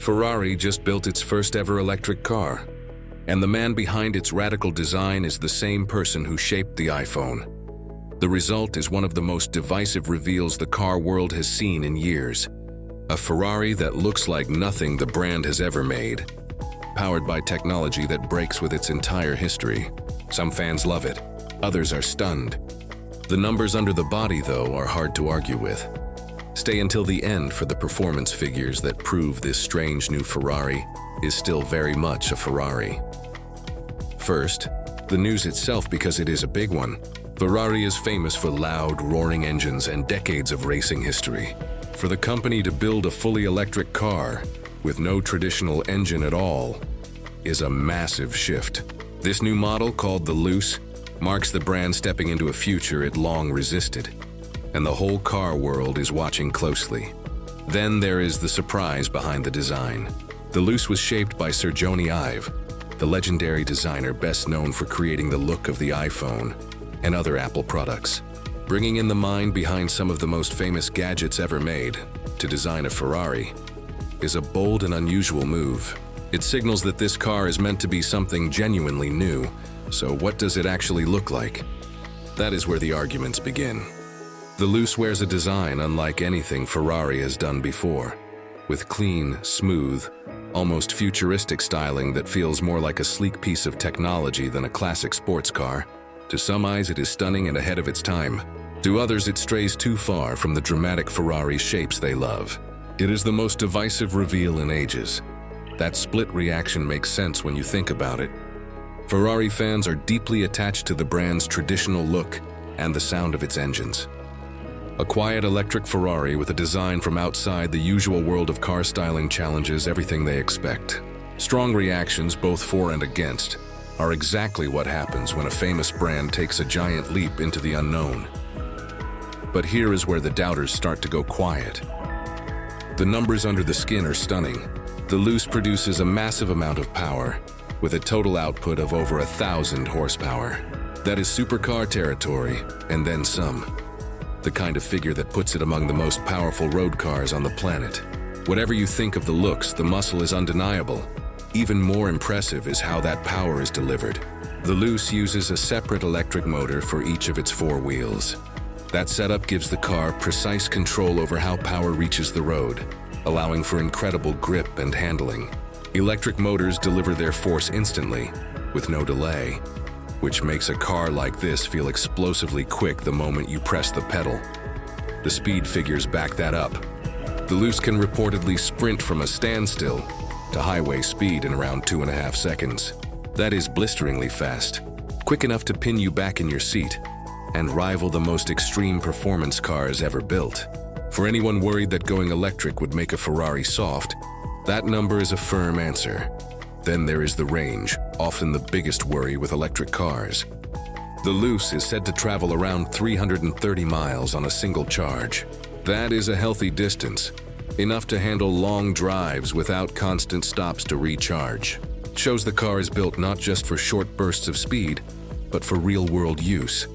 Ferrari just built its first ever electric car, and the man behind its radical design is the same person who shaped the iPhone. The result is one of the most divisive reveals the car world has seen in years. A Ferrari that looks like nothing the brand has ever made, powered by technology that breaks with its entire history. Some fans love it, others are stunned. The numbers under the body, though, are hard to argue with. Stay until the end for the performance figures that prove this strange new Ferrari is still very much a Ferrari. First, the news itself, because it is a big one. Ferrari is famous for loud, roaring engines and decades of racing history. For the company to build a fully electric car with no traditional engine at all is a massive shift. This new model, called the Luce, marks the brand stepping into a future it long resisted, and the whole car world is watching closely. Then there is the surprise behind the design. The Luce was shaped by Sir Jony Ive, the legendary designer best known for creating the look of the iPhone and other Apple products. Bringing in the mind behind some of the most famous gadgets ever made to design a Ferrari is a bold and unusual move. It signals that this car is meant to be something genuinely new. So what does it actually look like? That is where the arguments begin. The Luce wears a design unlike anything Ferrari has done before, with clean, smooth, almost futuristic styling that feels more like a sleek piece of technology than a classic sports car. To some eyes, it is stunning and ahead of its time. To others, it strays too far from the dramatic Ferrari shapes they love. It is the most divisive reveal in ages. That split reaction makes sense when you think about it. Ferrari fans are deeply attached to the brand's traditional look and the sound of its engines. A quiet electric Ferrari with a design from outside the usual world of car styling challenges everything they expect. Strong reactions, both for and against, are exactly what happens when a famous brand takes a giant leap into the unknown. But here is where the doubters start to go quiet. The numbers under the skin are stunning. The Luce produces a massive amount of power, with a total output of over 1,000 horsepower. That is supercar territory, and then some. The kind of figure that puts it among the most powerful road cars on the planet. Whatever you think of the looks, the muscle is undeniable. Even more impressive is how that power is delivered. The Luce uses a separate electric motor for each of its four wheels. That setup gives the car precise control over how power reaches the road, allowing for incredible grip and handling. Electric motors deliver their force instantly, with no delay, which makes a car like this feel explosively quick the moment you press the pedal. The speed figures back that up. The Luce can reportedly sprint from a standstill to highway speed in around 2.5 seconds. That is blisteringly fast, quick enough to pin you back in your seat and rival the most extreme performance cars ever built. For anyone worried that going electric would make a Ferrari soft, that number is a firm answer. Then there is the range, often the biggest worry with electric cars. The Luce is said to travel around 330 miles on a single charge. That is a healthy distance, enough to handle long drives without constant stops to recharge. It shows the car is built not just for short bursts of speed, but for real-world use,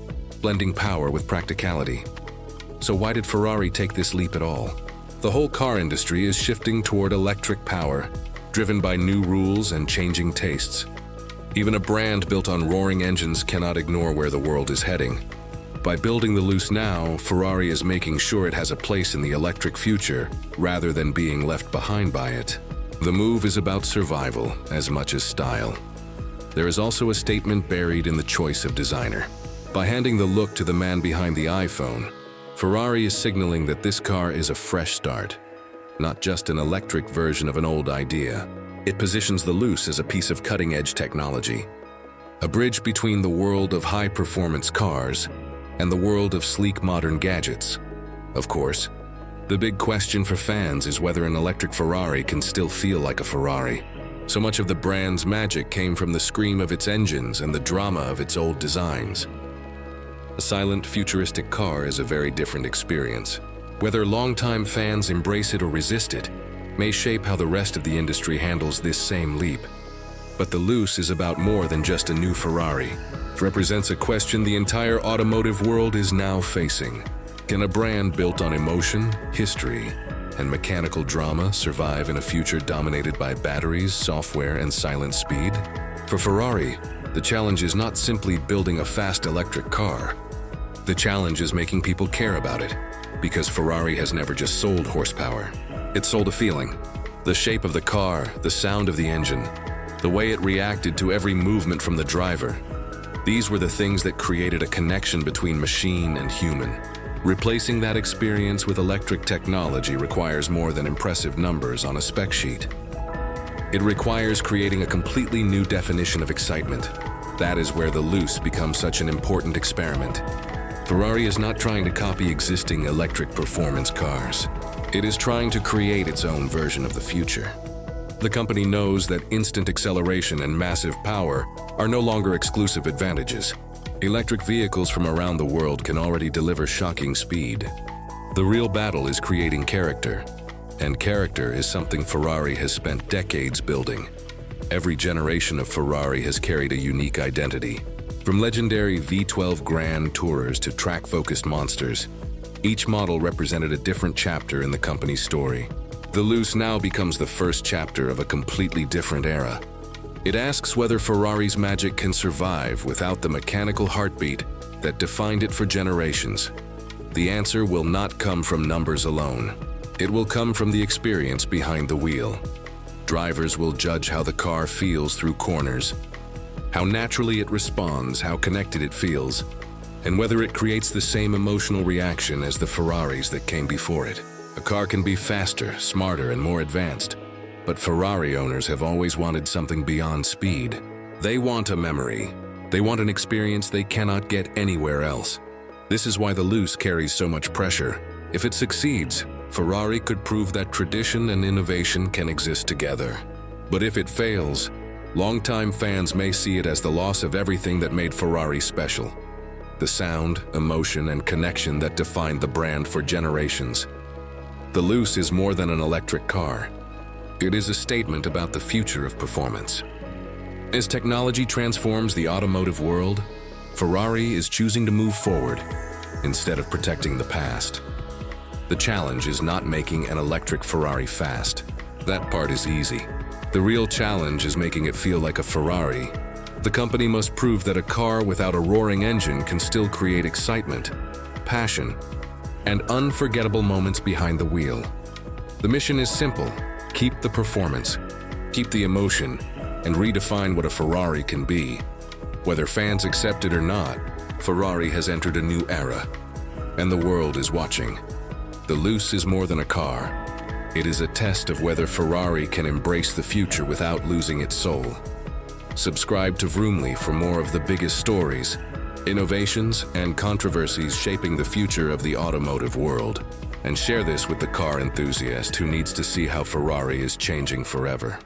blending power with practicality. So why did Ferrari take this leap at all? The whole car industry is shifting toward electric power, driven by new rules and changing tastes. Even a brand built on roaring engines cannot ignore where the world is heading. By building the Luce now, Ferrari is making sure it has a place in the electric future, rather than being left behind by it. The move is about survival as much as style. There is also a statement buried in the choice of designer. By handing the look to the man behind the iPhone, Ferrari is signaling that this car is a fresh start, not just an electric version of an old idea. It positions the Luce as a piece of cutting-edge technology, a bridge between the world of high-performance cars and the world of sleek modern gadgets. Of course, the big question for fans is whether an electric Ferrari can still feel like a Ferrari. So much of the brand's magic came from the scream of its engines and the drama of its old designs. A silent, futuristic car is a very different experience. Whether longtime fans embrace it or resist it may shape how the rest of the industry handles this same leap. But the Luce is about more than just a new Ferrari. It represents a question the entire automotive world is now facing. Can a brand built on emotion, history, and mechanical drama survive in a future dominated by batteries, software, and silent speed? For Ferrari, the challenge is not simply building a fast electric car. The challenge is making people care about it, because Ferrari has never just sold horsepower. It sold a feeling. The shape of the car, the sound of the engine, the way it reacted to every movement from the driver. These were the things that created a connection between machine and human. Replacing that experience with electric technology requires more than impressive numbers on a spec sheet. It requires creating a completely new definition of excitement. That is where the Luce becomes such an important experiment. Ferrari is not trying to copy existing electric performance cars. It is trying to create its own version of the future. The company knows that instant acceleration and massive power are no longer exclusive advantages. Electric vehicles from around the world can already deliver shocking speed. The real battle is creating character, and character is something Ferrari has spent decades building. Every generation of Ferrari has carried a unique identity. From legendary V12 Grand Tourers to track-focused monsters, each model represented a different chapter in the company's story. The Luce now becomes the first chapter of a completely different era. It asks whether Ferrari's magic can survive without the mechanical heartbeat that defined it for generations. The answer will not come from numbers alone. It will come from the experience behind the wheel. Drivers will judge how the car feels through corners, how naturally it responds, how connected it feels, and whether it creates the same emotional reaction as the Ferraris that came before it. A car can be faster, smarter, and more advanced, but Ferrari owners have always wanted something beyond speed. They want a memory. They want an experience they cannot get anywhere else. This is why the Luce carries so much pressure. If it succeeds, Ferrari could prove that tradition and innovation can exist together. But if it fails, longtime fans may see it as the loss of everything that made Ferrari special. The sound, emotion, and connection that defined the brand for generations. The Luce is more than an electric car. It is a statement about the future of performance. As technology transforms the automotive world, Ferrari is choosing to move forward instead of protecting the past. The challenge is not making an electric Ferrari fast. That part is easy. The real challenge is making it feel like a Ferrari. The company must prove that a car without a roaring engine can still create excitement, passion, and unforgettable moments behind the wheel. The mission is simple: keep the performance, keep the emotion, and redefine what a Ferrari can be. Whether fans accept it or not, Ferrari has entered a new era, and the world is watching. The Luce is more than a car. It is a test of whether Ferrari can embrace the future without losing its soul. Subscribe to Vroomly for more of the biggest stories, innovations, and controversies shaping the future of the automotive world. And share this with the car enthusiast who needs to see how Ferrari is changing forever.